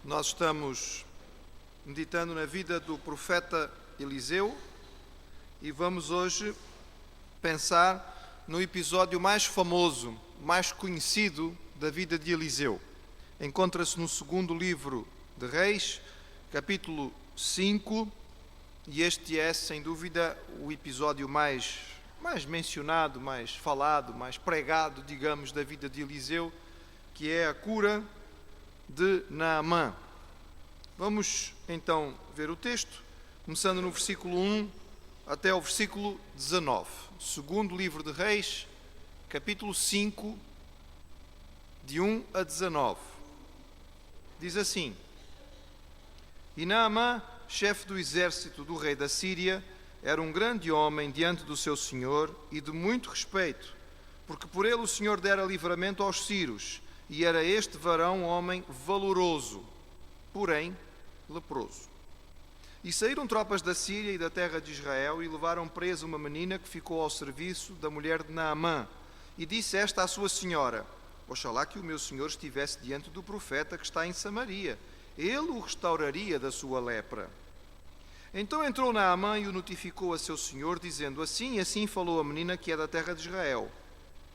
Nós estamos meditando na vida do profeta Eliseu e vamos hoje pensar no episódio mais famoso, mais conhecido da vida de Eliseu. Encontra-se no segundo livro de Reis, capítulo 5, e este é, sem dúvida, o episódio mais mencionado, mais falado, mais pregado, digamos, da vida de Eliseu, que é a cura de Naamã. Vamos então ver o texto, começando no versículo 1 até o versículo 19. Segundo livro de Reis, capítulo 5, de 1 a 19. Diz assim: E Naamã, chefe do exército do rei da Síria, era um grande homem diante do seu senhor e de muito respeito, porque por ele o Senhor dera livramento aos sírios, e era este varão homem valoroso, porém leproso. E saíram tropas da Síria e da terra de Israel e levaram presa uma menina que ficou ao serviço da mulher de Naamã. E disse esta à sua senhora: Oxalá que o meu senhor estivesse diante do profeta que está em Samaria, ele o restauraria da sua lepra. Então entrou Naamã e o notificou a seu senhor, dizendo: Assim e assim falou a menina que é da terra de Israel.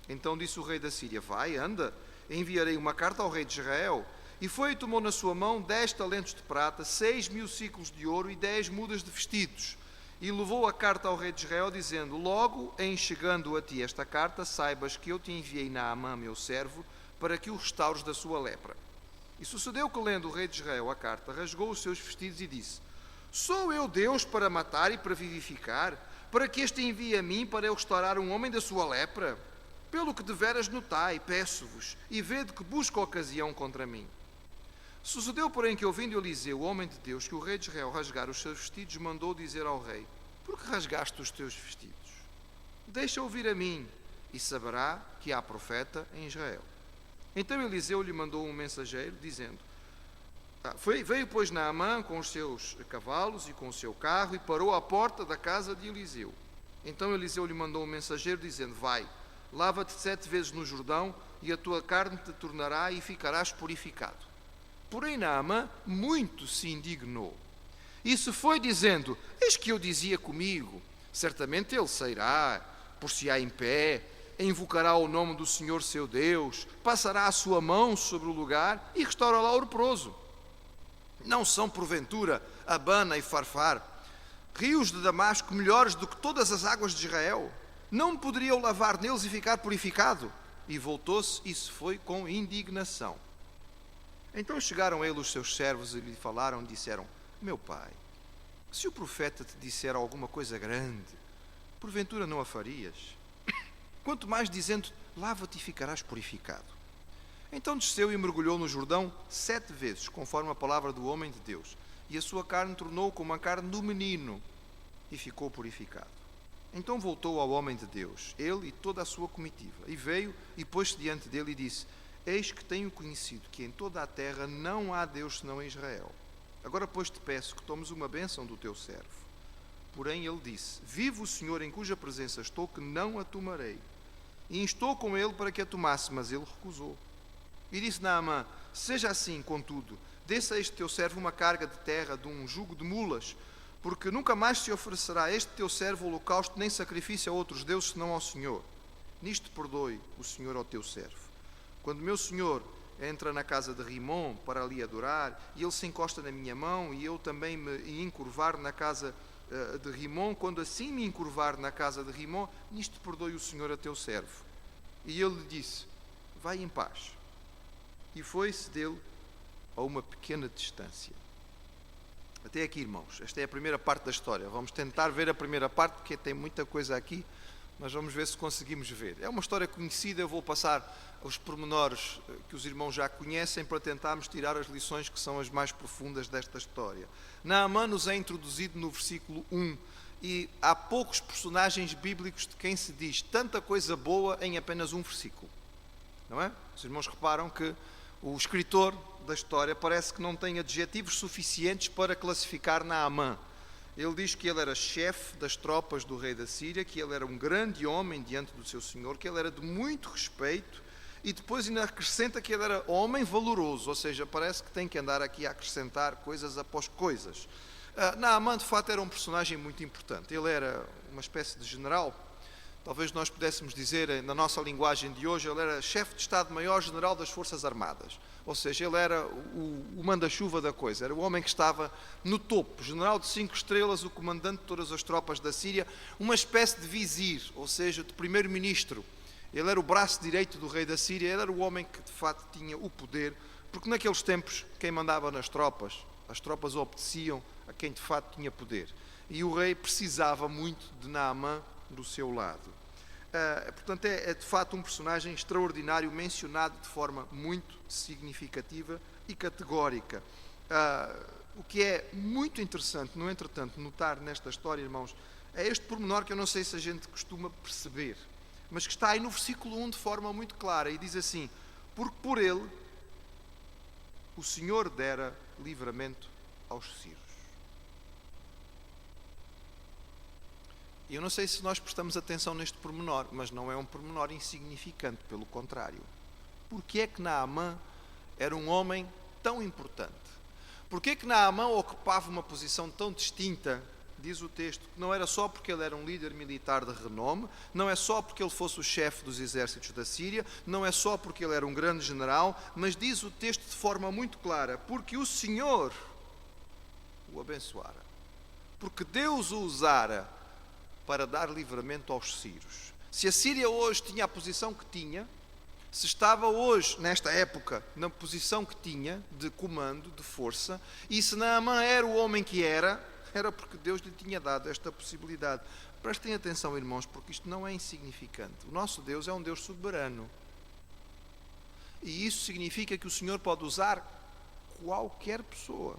Então disse o rei da Síria: Vai, anda, enviarei uma carta ao rei de Israel. E foi e tomou na sua mão 10 talentos de prata, 6.000 siclos de ouro e 10 mudas de vestidos. E levou a carta ao rei de Israel, dizendo: Logo em chegando a ti esta carta, saibas que eu te enviei Naamã, meu servo, para que o restaures da sua lepra. E sucedeu que, lendo o rei de Israel a carta, rasgou os seus vestidos e disse: Sou eu Deus para matar e para vivificar, para que este envie a mim para eu restaurar um homem da sua lepra? Pelo que deveras notai, peço-vos, e vede que busco ocasião contra mim. Sucedeu, porém, que, ouvindo Eliseu, o homem de Deus, que o rei de Israel rasgara os seus vestidos, mandou dizer ao rei: Por que rasgaste os teus vestidos? Deixa ouvir a mim, e saberá que há profeta em Israel. Então Eliseu lhe mandou um mensageiro, dizendo: Veio, pois, Naamã com os seus cavalos e com o seu carro, e parou à porta da casa de Eliseu. Então Eliseu lhe mandou um mensageiro, dizendo: Vai, lava-te 7 vezes no Jordão, e a tua carne te tornará e ficarás purificado. Porém Naamã muito se indignou, e se foi dizendo: Eis que eu dizia comigo, certamente ele sairá, por-se-á em pé, invocará o nome do Senhor seu Deus, passará a sua mão sobre o lugar e restaurará o leproso. Não são, porventura, Abana e Farfar, rios de Damasco, melhores do que todas as águas de Israel? Não me poderia eu lavar neles e ficar purificado? E voltou-se e se foi com indignação. Então chegaram a ele os seus servos e lhe falaram e disseram: Meu pai, se o profeta te disser alguma coisa grande, porventura não a farias? Quanto mais dizendo: Lava-te e ficarás purificado. Então desceu e mergulhou no Jordão 7 vezes, conforme a palavra do homem de Deus, e a sua carne tornou como a carne do menino, e ficou purificado. Então voltou ao homem de Deus, ele e toda a sua comitiva, e veio e pôs-se diante dele e disse: Eis que tenho conhecido que em toda a terra não há Deus senão em Israel. Agora, pois, te peço que tomes uma bênção do teu servo. Porém ele disse: Vive o Senhor em cuja presença estou, que não a tomarei. E instou com ele para que a tomasse, mas ele recusou. E disse Naamã: Seja assim, contudo, desça a este teu servo uma carga de terra de um jugo de mulas, porque nunca mais se oferecerá a este teu servo holocausto nem sacrifício a outros deuses senão ao Senhor. Nisto perdoe o Senhor ao teu servo. Quando meu senhor entra na casa de Rimom para ali adorar, e ele se encosta na minha mão, e eu também me encurvar na casa de Rimom, quando assim me encurvar na casa de Rimom, nisto perdoe o Senhor a teu servo. E ele lhe disse: Vai em paz. E foi-se dele a uma pequena distância. Até aqui, irmãos, esta é a primeira parte da história. Vamos tentar ver a primeira parte, porque tem muita coisa aqui, mas vamos ver se conseguimos ver. É uma história conhecida, eu vou passar os pormenores que os irmãos já conhecem para tentarmos tirar as lições que são as mais profundas desta história. Naamã nos é introduzido no versículo 1 e há poucos personagens bíblicos de quem se diz tanta coisa boa em apenas um versículo. Não é? Os irmãos reparam que o escritor da história parece que não tem adjetivos suficientes para classificar Naamã. Ele diz que ele era chefe das tropas do rei da Síria, que ele era um grande homem diante do seu senhor, que ele era de muito respeito E depois ainda acrescenta que ele era homem valoroso, ou seja, parece que tem que andar aqui a acrescentar coisas após coisas. Naamã, de fato, era um personagem muito importante. Ele era uma espécie de general. Talvez nós pudéssemos dizer, na nossa linguagem de hoje, ele era chefe de Estado-Maior-General das Forças Armadas. Ou seja, ele era o manda-chuva da coisa, era o homem que estava no topo, general de 5 estrelas, o comandante de todas as tropas da Síria, uma espécie de vizir, ou seja, de primeiro-ministro. Ele era o braço direito do rei da Síria, ele era o homem que de fato tinha o poder, porque naqueles tempos quem mandava nas tropas, as tropas obedeciam a quem de fato tinha poder. E o rei precisava muito de Naamã do seu lado. Portanto, é de fato um personagem extraordinário, mencionado de forma muito significativa e categórica. O que é muito interessante, no entretanto, notar nesta história, irmãos, é este pormenor que eu não sei se a gente costuma perceber, mas que está aí no versículo 1 de forma muito clara, e diz assim: porque por ele o Senhor dera livramento aos sírios. E eu não sei se nós prestamos atenção neste pormenor, mas não é um pormenor insignificante, pelo contrário. Porque é que Naamã era um homem tão importante? Porque é que Naamã ocupava uma posição tão distinta? Diz o texto que não era só porque ele era um líder militar de renome, não é só porque ele fosse o chefe dos exércitos da Síria, não é só porque ele era um grande general, mas diz o texto de forma muito clara: porque o Senhor o abençoara, porque Deus o usara para dar livramento aos sírios. Se a Síria hoje tinha a posição que tinha, se estava hoje, nesta época, na posição que tinha, de comando, de força, e se Naamã era o homem que era porque Deus lhe tinha dado esta possibilidade. Prestem atenção, irmãos, porque isto não é insignificante. O nosso Deus é um Deus soberano. E isso significa que o Senhor pode usar qualquer pessoa,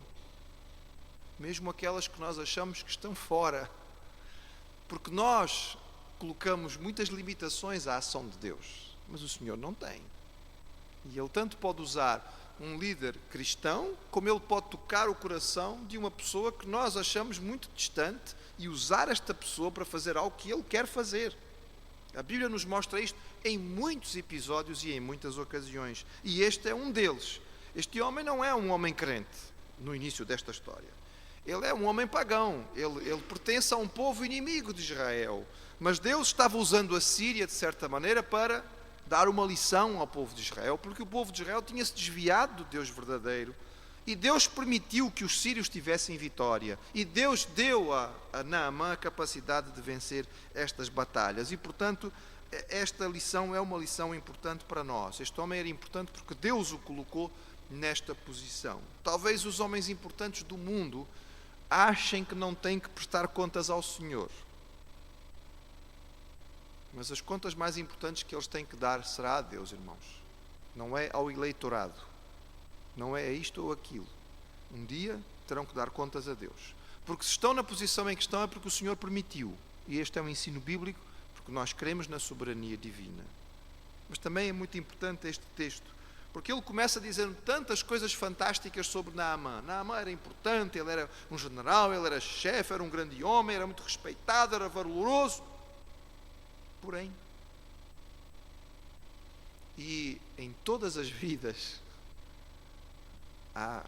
mesmo aquelas que nós achamos que estão fora, porque nós colocamos muitas limitações à ação de Deus, mas o Senhor não tem. E Ele tanto pode usar um líder cristão, como Ele pode tocar o coração de uma pessoa que nós achamos muito distante e usar esta pessoa para fazer algo que Ele quer fazer. A Bíblia nos mostra isto em muitos episódios e em muitas ocasiões. E este é um deles. Este homem não é um homem crente no início desta história. Ele é um homem pagão. Ele pertence a um povo inimigo de Israel. Mas Deus estava usando a Síria, de certa maneira, para dar uma lição ao povo de Israel, porque o povo de Israel tinha-se desviado do Deus verdadeiro. E Deus permitiu que os sírios tivessem vitória. E Deus deu a Naamã a capacidade de vencer estas batalhas. E, portanto, esta lição é uma lição importante para nós. Este homem era importante porque Deus o colocou nesta posição. Talvez os homens importantes do mundo achem que não têm que prestar contas ao Senhor. Mas as contas mais importantes que eles têm que dar será a Deus, irmãos. Não é ao eleitorado. Não é isto ou aquilo. Um dia terão que dar contas a Deus. Porque se estão na posição em que estão é porque o Senhor permitiu. E este é um ensino bíblico, porque nós cremos na soberania divina. Mas também é muito importante este texto, porque ele começa dizendo tantas coisas fantásticas sobre Naamã. Naamã era importante, ele era um general, ele era chefe, era um grande homem, era muito respeitado, era valoroso. Porém, e em todas as vidas há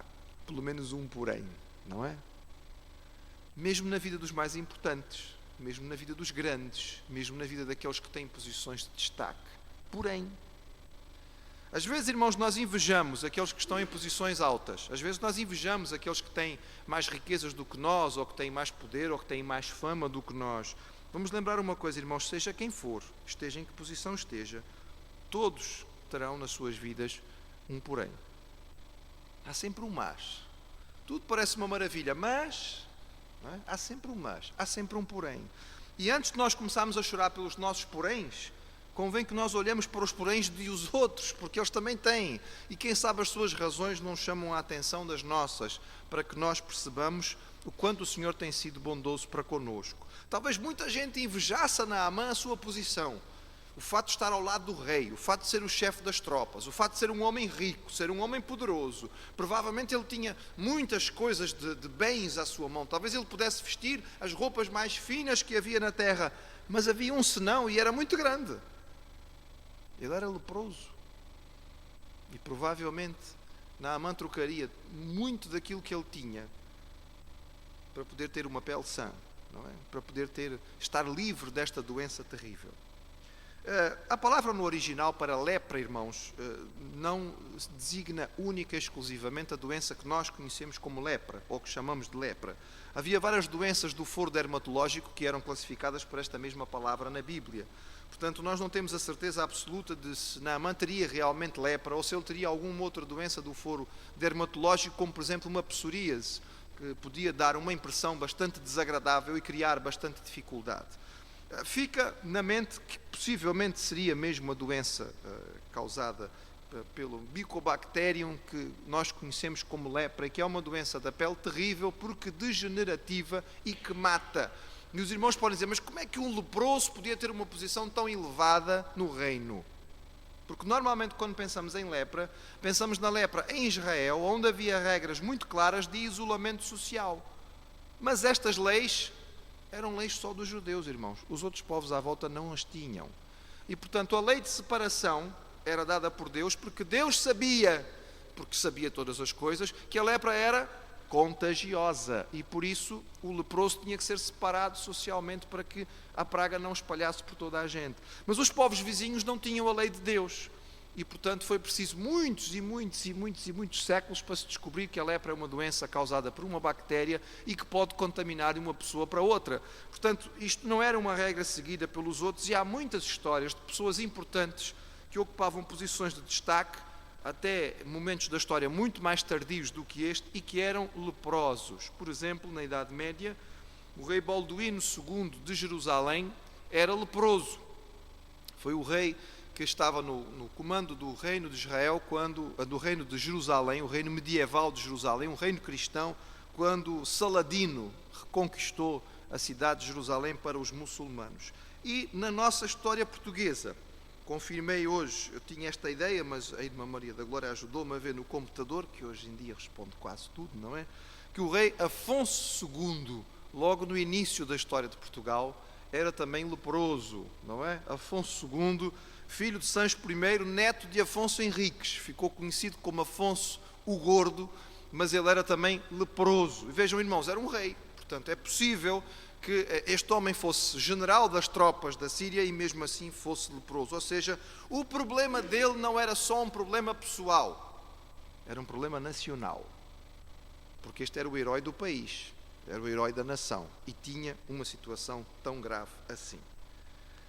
pelo menos um porém, não é? Mesmo na vida dos mais importantes, mesmo na vida dos grandes, mesmo na vida daqueles que têm posições de destaque. Porém, às vezes, irmãos, nós invejamos aqueles que estão em posições altas. Às vezes nós invejamos aqueles que têm mais riquezas do que nós, ou que têm mais poder, ou que têm mais fama do que nós. Vamos lembrar uma coisa, irmãos, seja quem for, esteja em que posição esteja, todos terão nas suas vidas um porém. Há sempre um mas. Tudo parece uma maravilha, mas não é? Há sempre um mas, há sempre um porém. E antes de nós começarmos a chorar pelos nossos poréns, convém que nós olhemos para os poréns dos outros, porque eles também têm. E quem sabe as suas razões não chamam a atenção das nossas, para que nós percebamos o quanto o Senhor tem sido bondoso para conosco. Talvez muita gente invejasse a Naamã a sua posição. O fato de estar ao lado do rei, o fato de ser o chefe das tropas, o fato de ser um homem rico, ser um homem poderoso. Provavelmente ele tinha muitas coisas de bens à sua mão. Talvez ele pudesse vestir as roupas mais finas que havia na terra. Mas havia um senão e era muito grande. Ele era leproso. E provavelmente Naamã trocaria muito daquilo que ele tinha para poder ter uma pele sã, não é? Para poder estar livre desta doença terrível. A palavra no original para lepra, irmãos, não designa única e exclusivamente a doença que nós conhecemos como lepra, ou que chamamos de lepra. Havia várias doenças do foro dermatológico que eram classificadas por esta mesma palavra na Bíblia. Portanto, nós não temos a certeza absoluta de se Naamã teria realmente lepra ou se ele teria alguma outra doença do foro dermatológico, como por exemplo uma psoríase, que podia dar uma impressão bastante desagradável e criar bastante dificuldade. Fica na mente que possivelmente seria mesmo uma doença causada pelo Mycobacterium, que nós conhecemos como lepra, que é uma doença da pele terrível porque degenerativa e que mata. E os irmãos podem dizer, mas como é que um leproso podia ter uma posição tão elevada no reino? Porque normalmente quando pensamos em lepra, pensamos na lepra em Israel, onde havia regras muito claras de isolamento social. Mas estas leis eram leis só dos judeus, irmãos. Os outros povos à volta não as tinham. E portanto a lei de separação era dada por Deus, porque Deus sabia, porque sabia todas as coisas, que a lepra era contagiosa. E por isso o leproso tinha que ser separado socialmente para que a praga não espalhasse por toda a gente. Mas os povos vizinhos não tinham a lei de Deus. E, portanto, foi preciso muitos séculos para se descobrir que a lepra é uma doença causada por uma bactéria e que pode contaminar de uma pessoa para outra. Portanto, isto não era uma regra seguida pelos outros e há muitas histórias de pessoas importantes que ocupavam posições de destaque até momentos da história muito mais tardios do que este e que eram leprosos. Por exemplo, na Idade Média, o rei Balduíno II de Jerusalém era leproso. Foi o rei que estava no comando do reino de Israel, do reino de Jerusalém, o reino medieval de Jerusalém, um reino cristão, quando Saladino reconquistou a cidade de Jerusalém para os muçulmanos. E na nossa história portuguesa, confirmei hoje, eu tinha esta ideia, mas a Irmã Maria da Glória ajudou-me a ver no computador, que hoje em dia responde quase tudo, não é? Que o rei Afonso II, logo no início da história de Portugal, era também leproso, não é? Afonso II, filho de Sancho I, neto de Afonso Henriques, ficou conhecido como Afonso o Gordo, mas ele era também leproso. E vejam, irmãos, era um rei, portanto é possível que este homem fosse general das tropas da Síria e mesmo assim fosse leproso. Ou seja, o problema dele não era só um problema pessoal, era um problema nacional, porque este era o herói do país, era o herói da nação e tinha uma situação tão grave assim.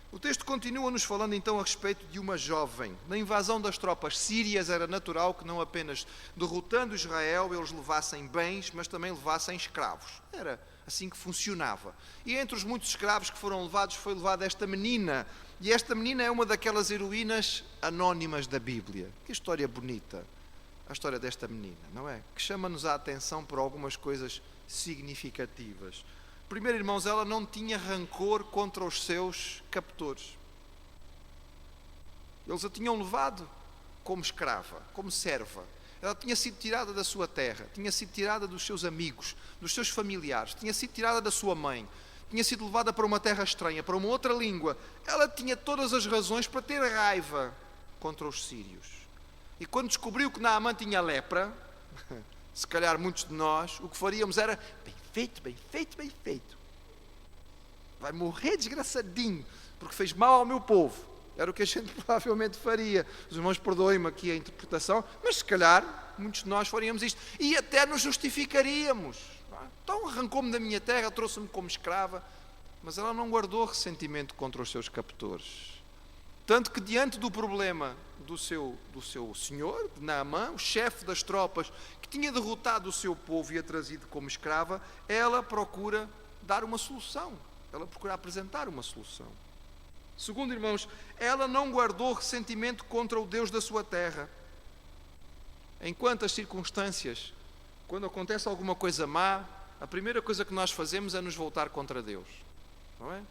O texto continua-nos falando então a respeito de uma jovem. Na invasão das tropas sírias era natural que não apenas derrotando Israel eles levassem bens, mas também levassem escravos. Era assim que funcionava. E entre os muitos escravos que foram levados foi levada esta menina. E esta menina é uma daquelas heroínas anónimas da Bíblia. Que história bonita, a história desta menina, não é? Que chama-nos a atenção por algumas coisas significativas. Primeiro, irmãos, ela não tinha rancor contra os seus captores. Eles a tinham levado como escrava, como serva. Ela tinha sido tirada da sua terra, tinha sido tirada dos seus amigos, dos seus familiares, tinha sido tirada da sua mãe, tinha sido levada para uma terra estranha, para uma outra língua. Ela tinha todas as razões para ter raiva contra os sírios. E quando descobriu que Naamã tinha lepra, se calhar muitos de nós, o que faríamos era: bem feito, bem feito, bem feito. Vai morrer desgraçadinho, porque fez mal ao meu povo. Era o que a gente provavelmente faria. Os irmãos perdoem-me aqui a interpretação, mas se calhar muitos de nós faríamos isto. E até nos justificaríamos. Então arrancou-me da minha terra, trouxe-me como escrava. Mas ela não guardou ressentimento contra os seus captores. Tanto que diante do problema do seu senhor, de Naamã, o chefe das tropas, que tinha derrotado o seu povo e a trazido como escrava, ela procura dar uma solução. Ela procura apresentar uma solução. Segundo, irmãos, ela não guardou ressentimento contra o Deus da sua terra. Em quantas circunstâncias, quando acontece alguma coisa má, a primeira coisa que nós fazemos é nos voltar contra Deus, não é?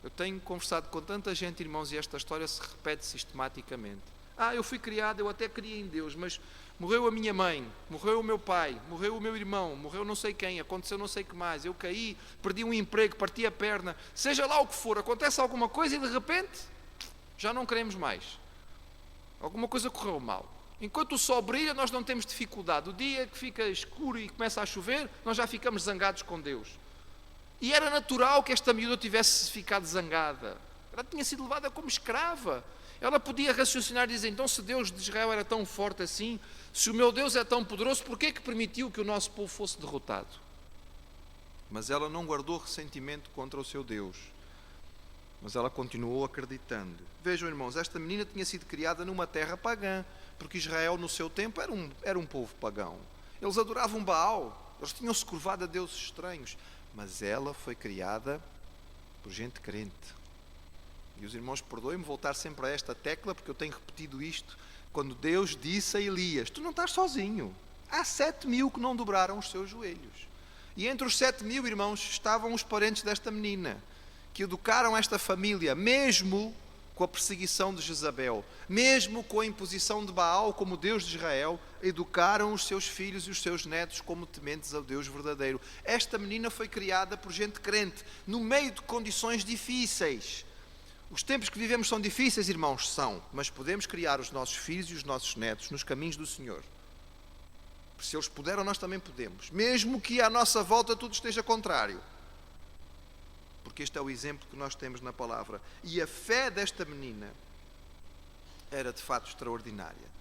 Eu tenho conversado com tanta gente, irmãos, e esta história se repete sistematicamente. Eu fui criado, eu até criei em Deus, mas morreu a minha mãe, morreu o meu pai, morreu o meu irmão, morreu não sei quem, aconteceu não sei o que mais, eu caí, perdi um emprego, parti a perna, seja lá o que for, acontece alguma coisa e de repente já não queremos mais. Alguma coisa correu mal. Enquanto o sol brilha, nós não temos dificuldade. O dia que fica escuro e começa a chover, nós já ficamos zangados com Deus. E era natural que esta miúda tivesse ficado zangada. Ela tinha sido levada como escrava. Ela podia raciocinar e dizer, então se Deus de Israel era tão forte assim, se o meu Deus é tão poderoso, por que é que permitiu que o nosso povo fosse derrotado? Mas ela não guardou ressentimento contra o seu Deus. Mas ela continuou acreditando. Vejam, irmãos, esta menina tinha sido criada numa terra pagã, porque Israel no seu tempo era um povo pagão. Eles adoravam Baal, eles tinham-se curvado a deuses estranhos. Mas ela foi criada por gente crente. E os irmãos, perdoem-me voltar sempre a esta tecla, porque eu tenho repetido isto, quando Deus disse a Elias, tu não estás sozinho, há 7.000 que não dobraram os seus joelhos. E entre os 7.000, irmãos, estavam os parentes desta menina, que educaram esta família, mesmo com a perseguição de Jezabel, mesmo com a imposição de Baal como Deus de Israel, educaram os seus filhos e os seus netos como tementes ao Deus verdadeiro. Esta menina foi criada por gente crente, no meio de condições difíceis. Os tempos que vivemos são difíceis, irmãos, são, mas podemos criar os nossos filhos e os nossos netos nos caminhos do Senhor. Se eles puderam, nós também podemos, mesmo que à nossa volta tudo esteja contrário. Porque este é o exemplo que nós temos na palavra. E a fé desta menina era de fato extraordinária.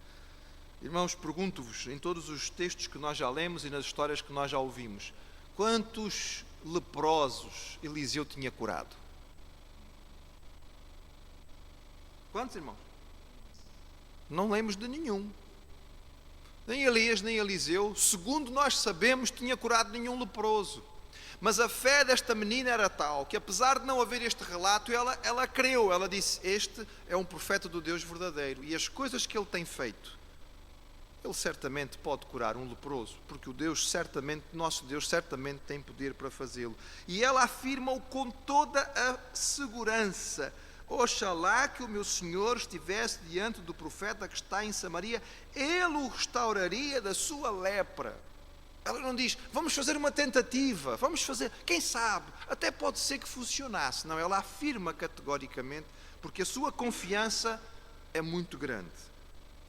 Irmãos, pergunto-vos, em todos os textos que nós já lemos e nas histórias que nós já ouvimos, quantos leprosos Eliseu tinha curado? Quantos, irmãos? Não lemos de nenhum. Nem Elias, nem Eliseu, segundo nós sabemos, tinha curado nenhum leproso. Mas a fé desta menina era tal, que apesar de não haver este relato, ela creu, ela disse, este é um profeta do Deus verdadeiro, e as coisas que ele tem feito, ele certamente pode curar um leproso, porque nosso Deus certamente tem poder para fazê-lo. E ela afirma-o com toda a segurança, oxalá que o meu Senhor estivesse diante do profeta que está em Samaria, ele o restauraria da sua lepra. Ela não diz, vamos fazer uma tentativa, vamos fazer, quem sabe, até pode ser que funcionasse. Não, ela afirma categoricamente, porque a sua confiança é muito grande.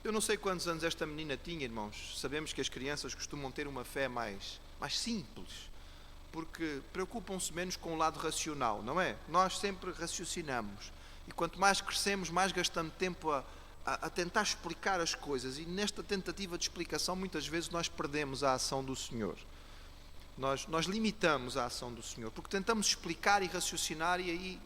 Eu não sei quantos anos esta menina tinha, irmãos. Sabemos que as crianças costumam ter uma fé mais simples, porque preocupam-se menos com o lado racional, não é? Nós sempre raciocinamos. E quanto mais crescemos, mais gastamos tempo a tentar explicar as coisas, e nesta tentativa de explicação muitas vezes nós perdemos a ação do Senhor. Nós limitamos a ação do Senhor, porque tentamos explicar e raciocinar e aí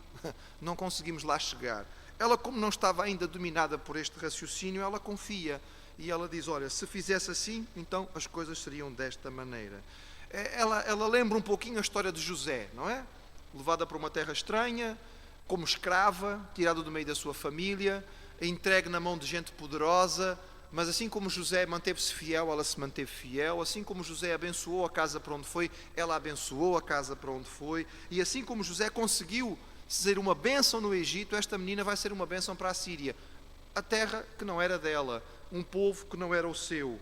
não conseguimos lá chegar. Ela, como não estava ainda dominada por este raciocínio, ela confia e ela diz, olha, se fizesse assim, então as coisas seriam desta maneira. Ela lembra um pouquinho a história de José, não é? Levada para uma terra estranha, como escrava, tirada do meio da sua família, entregue na mão de gente poderosa, mas assim como José manteve-se fiel, ela se manteve fiel. Assim como José abençoou a casa para onde foi, ela abençoou a casa para onde foi. E assim como José conseguiu ser uma bênção no Egito, esta menina vai ser uma bênção para a Síria, a terra que não era dela, um povo que não era o seu.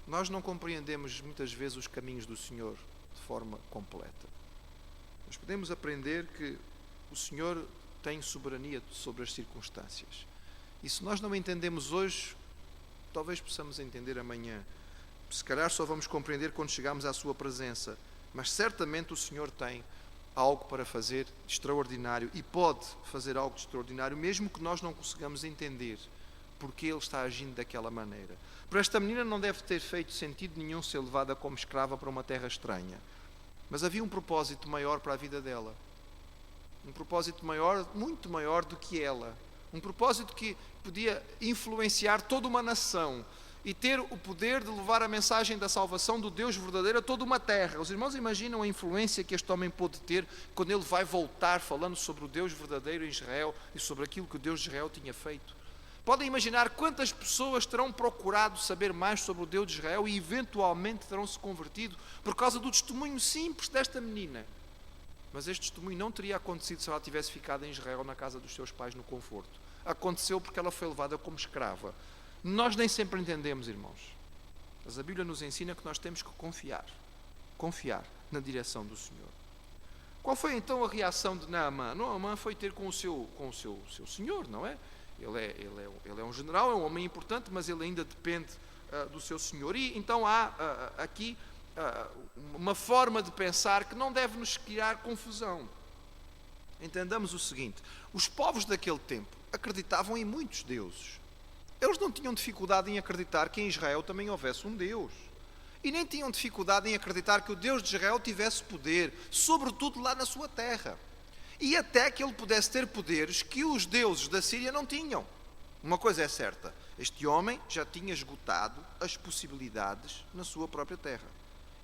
Nós não compreendemos muitas vezes os caminhos do Senhor de forma completa. Nós podemos aprender que o Senhor tem soberania sobre as circunstâncias. E se nós não entendemos hoje, talvez possamos entender amanhã. Se calhar só vamos compreender quando chegarmos à sua presença. Mas certamente o Senhor tem algo para fazer de extraordinário e pode fazer algo de extraordinário, mesmo que nós não consigamos entender porque Ele está agindo daquela maneira. Para esta menina não deve ter feito sentido nenhum ser levada como escrava para uma terra estranha. Mas havia um propósito maior para a vida dela. Um propósito maior, muito maior do que ela. Um propósito que podia influenciar toda uma nação e ter o poder de levar a mensagem da salvação do Deus verdadeiro a toda uma terra. Os irmãos imaginam a influência que este homem pôde ter quando ele vai voltar falando sobre o Deus verdadeiro em Israel e sobre aquilo que o Deus de Israel tinha feito. Podem imaginar quantas pessoas terão procurado saber mais sobre o Deus de Israel e eventualmente terão se convertido por causa do testemunho simples desta menina. Mas este testemunho não teria acontecido se ela tivesse ficado em Israel, na casa dos seus pais, no conforto. Aconteceu porque ela foi levada como escrava. Nós nem sempre entendemos, irmãos. Mas a Bíblia nos ensina que nós temos que confiar na direção do Senhor. Qual foi então a reação de Naamã? Naamã foi ter com o seu senhor, não é? Ele é um general, é um homem importante, mas ele ainda depende do seu senhor. E então há aqui uma forma de pensar que não deve nos criar confusão. Entendamos o seguinte: os povos daquele tempo acreditavam em muitos deuses. Eles não tinham dificuldade em acreditar que em Israel também houvesse um Deus. E nem tinham dificuldade em acreditar que o Deus de Israel tivesse poder, sobretudo lá na sua terra. E até que ele pudesse ter poderes que os deuses da Síria não tinham. Uma coisa é certa: este homem já tinha esgotado as possibilidades na sua própria terra.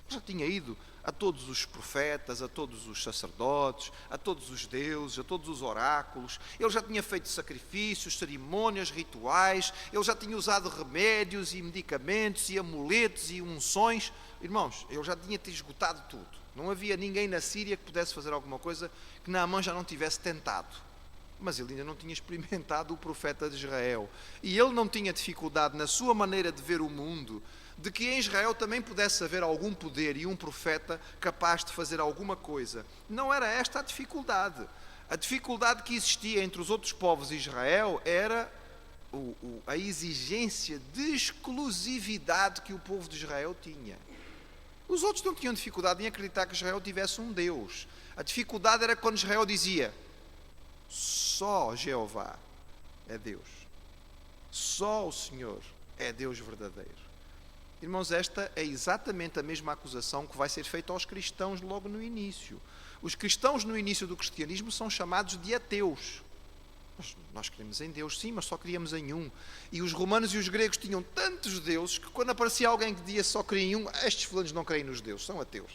Já tinha ido a todos os profetas, a todos os sacerdotes, a todos os deuses, a todos os oráculos. Ele já tinha feito sacrifícios, cerimônias, rituais. Ele já tinha usado remédios e medicamentos e amuletos e unções. Irmãos, ele já tinha esgotado tudo. Não havia ninguém na Síria que pudesse fazer alguma coisa que Naamã já não tivesse tentado. Mas ele ainda não tinha experimentado o profeta de Israel. E ele não tinha dificuldade na sua maneira de ver o mundo, de que em Israel também pudesse haver algum poder e um profeta capaz de fazer alguma coisa. Não era esta a dificuldade. A dificuldade que existia entre os outros povos de Israel era a exigência de exclusividade que o povo de Israel tinha. Os outros não tinham dificuldade em acreditar que Israel tivesse um Deus. A dificuldade era quando Israel dizia: só Jeová é Deus. Só o Senhor é Deus verdadeiro. Irmãos, esta é exatamente a mesma acusação que vai ser feita aos cristãos logo no início. Os cristãos no início do cristianismo são chamados de ateus. Nós cremos em Deus, sim, mas só criamos em um. E os romanos e os gregos tinham tantos deuses que quando aparecia alguém que dizia só creem em um, estes fulanos não creem nos deuses, são ateus.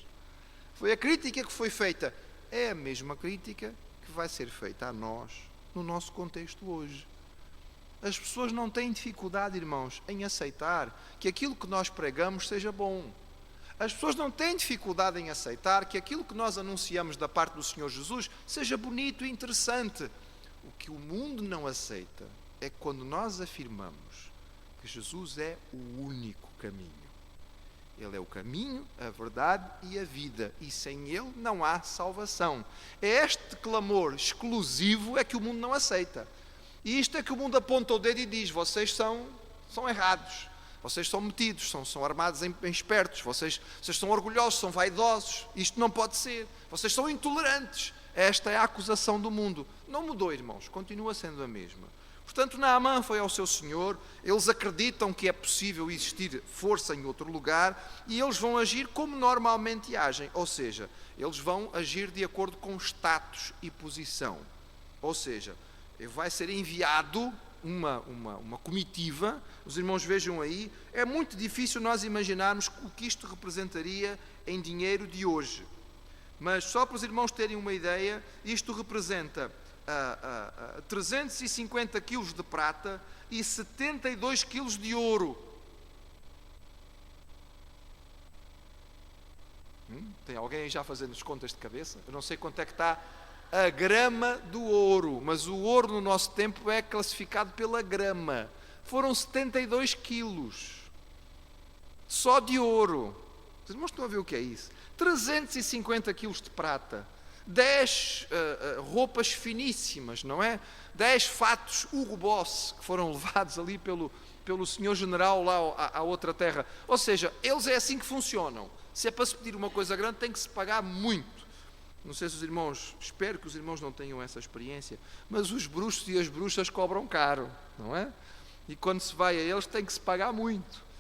Foi a crítica que foi feita. É a mesma crítica que vai ser feita a nós, no nosso contexto hoje. As pessoas não têm dificuldade, irmãos, em aceitar que aquilo que nós pregamos seja bom. As pessoas não têm dificuldade em aceitar que aquilo que nós anunciamos da parte do Senhor Jesus seja bonito e interessante. O que o mundo não aceita é quando nós afirmamos que Jesus é o único caminho. Ele é o caminho, a verdade e a vida. E sem Ele não há salvação. É este clamor exclusivo é que o mundo não aceita. E isto é que o mundo aponta o dedo e diz: vocês são errados, vocês são metidos, são armados em espertos, vocês são orgulhosos, são vaidosos, isto não pode ser, vocês são intolerantes. Esta é a acusação do mundo. Não mudou, irmãos, continua sendo a mesma. Portanto, Naamã foi ao seu senhor, eles acreditam que é possível existir força em outro lugar e eles vão agir como normalmente agem, ou seja, eles vão agir de acordo com status e posição. Ou seja, vai ser enviado uma comitiva. Os irmãos vejam aí, é muito difícil nós imaginarmos o que isto representaria em dinheiro de hoje. Mas só para os irmãos terem uma ideia, isto representa 350 quilos de prata e 72 quilos de ouro. Tem alguém já fazendo as contas de cabeça? Eu não sei quanto é que está a grama do ouro, mas o ouro no nosso tempo é classificado pela grama. Foram 72 quilos só de ouro. Os irmãos estão a ver o que é isso? 350 quilos de prata, 10 roupas finíssimas, não é? 10 fatos Hugo Boss que foram levados ali pelo senhor general lá à outra terra. Ou seja, eles é assim que funcionam. Se é para se pedir uma coisa grande, tem que se pagar muito. Não sei se os irmãos, espero que os irmãos não tenham essa experiência, mas os bruxos e as bruxas cobram caro, não é? E quando se vai a eles tem que se pagar muito.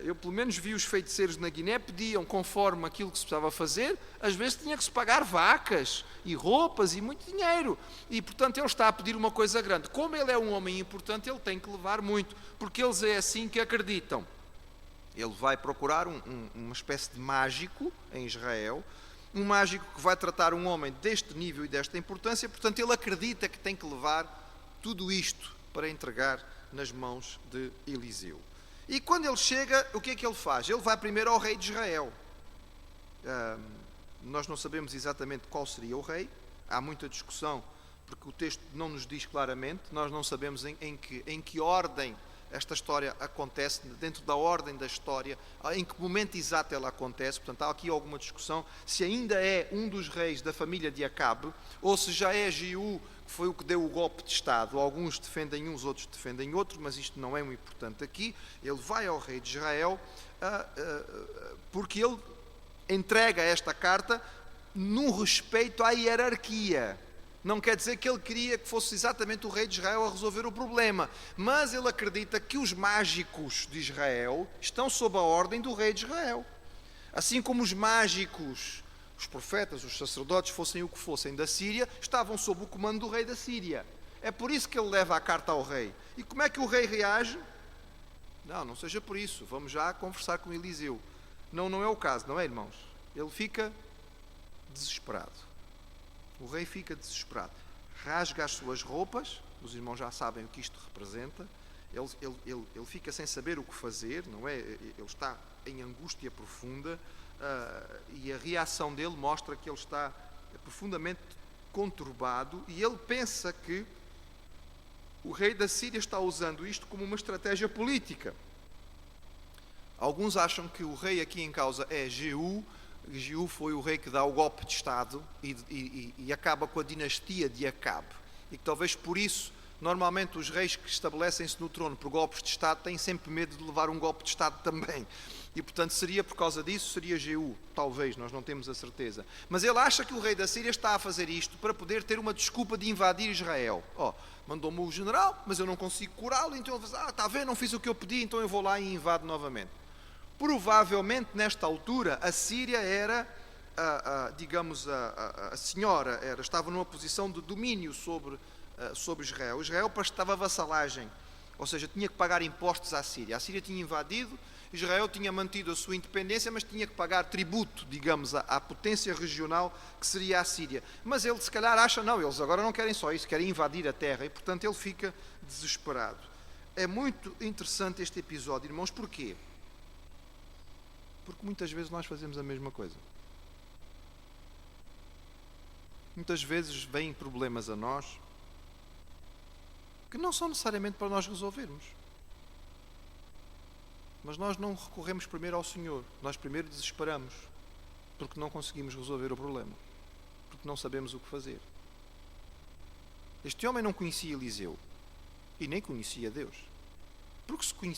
Eu pelo menos vi os feiticeiros na Guiné, pediam conforme aquilo que se precisava fazer, às vezes tinha que se pagar vacas e roupas e muito dinheiro. E portanto ele está a pedir uma coisa grande. Como ele é um homem importante, ele tem que levar muito, porque eles é assim que acreditam. Ele vai procurar uma espécie de mágico em Israel, um mágico que vai tratar um homem deste nível e desta importância, portanto ele acredita que tem que levar tudo isto para entregar nas mãos de Eliseu. E quando ele chega, o que é que ele faz? Ele vai primeiro ao rei de Israel. Nós não sabemos exatamente qual seria o rei, há muita discussão, porque o texto não nos diz claramente, nós não sabemos em que ordem esta história acontece, dentro da ordem da história, em que momento exato ela acontece. Portanto, há aqui alguma discussão se ainda é um dos reis da família de Acabe, ou se já é Jeú, que foi o que deu o golpe de Estado. Alguns defendem uns, outros defendem outros, mas isto não é muito importante aqui. Ele vai ao rei de Israel porque ele entrega esta carta no respeito à hierarquia. Não quer dizer que ele queria que fosse exatamente o rei de Israel a resolver o problema, mas ele acredita que os mágicos de Israel estão sob a ordem do rei de Israel. Assim como os mágicos, os profetas, os sacerdotes, fossem o que fossem da Síria, estavam sob o comando do rei da Síria. É por isso que ele leva a carta ao rei. E como é que o rei reage? Não seja por isso. Vamos já conversar com Eliseu. Não é o caso, não é, irmãos? Ele fica desesperado. O rei fica desesperado. Rasga as suas roupas. Os irmãos já sabem o que isto representa. Ele fica sem saber o que fazer, não é? Ele está em angústia profunda e a reação dele mostra que ele está profundamente conturbado e ele pensa que o rei da Síria está usando isto como uma estratégia política. Alguns acham que o rei aqui em causa é Jeú. Jeú foi o rei que dá o golpe de Estado e acaba com a dinastia de Acabe. E que talvez por isso, normalmente os reis que estabelecem-se no trono por golpes de Estado têm sempre medo de levar um golpe de Estado também. E portanto seria por causa disso, seria Jeú. Talvez, nós não temos a certeza. Mas ele acha que o rei da Síria está a fazer isto para poder ter uma desculpa de invadir Israel. Mandou-me o general, mas eu não consigo curá-lo, então ele diz, está a ver, não fiz o que eu pedi, então eu vou lá e invado novamente. Provavelmente, nesta altura, a Síria era, a senhora, estava numa posição de domínio sobre Israel. Israel prestava vassalagem, ou seja, tinha que pagar impostos à Síria. A Síria tinha invadido, Israel tinha mantido a sua independência, mas tinha que pagar tributo, digamos, à potência regional que seria a Síria. Mas ele, se calhar, acha, não, eles agora não querem só isso, querem invadir a terra, e, portanto, ele fica desesperado. É muito interessante este episódio, irmãos, porquê? Porque muitas vezes nós fazemos a mesma coisa. Muitas vezes vêm problemas a nós que não são necessariamente para nós resolvermos. Mas nós não recorremos primeiro ao Senhor. Nós primeiro desesperamos porque não conseguimos resolver o problema. Porque não sabemos o que fazer. Este homem não conhecia Eliseu e nem conhecia Deus. Porque se conhecia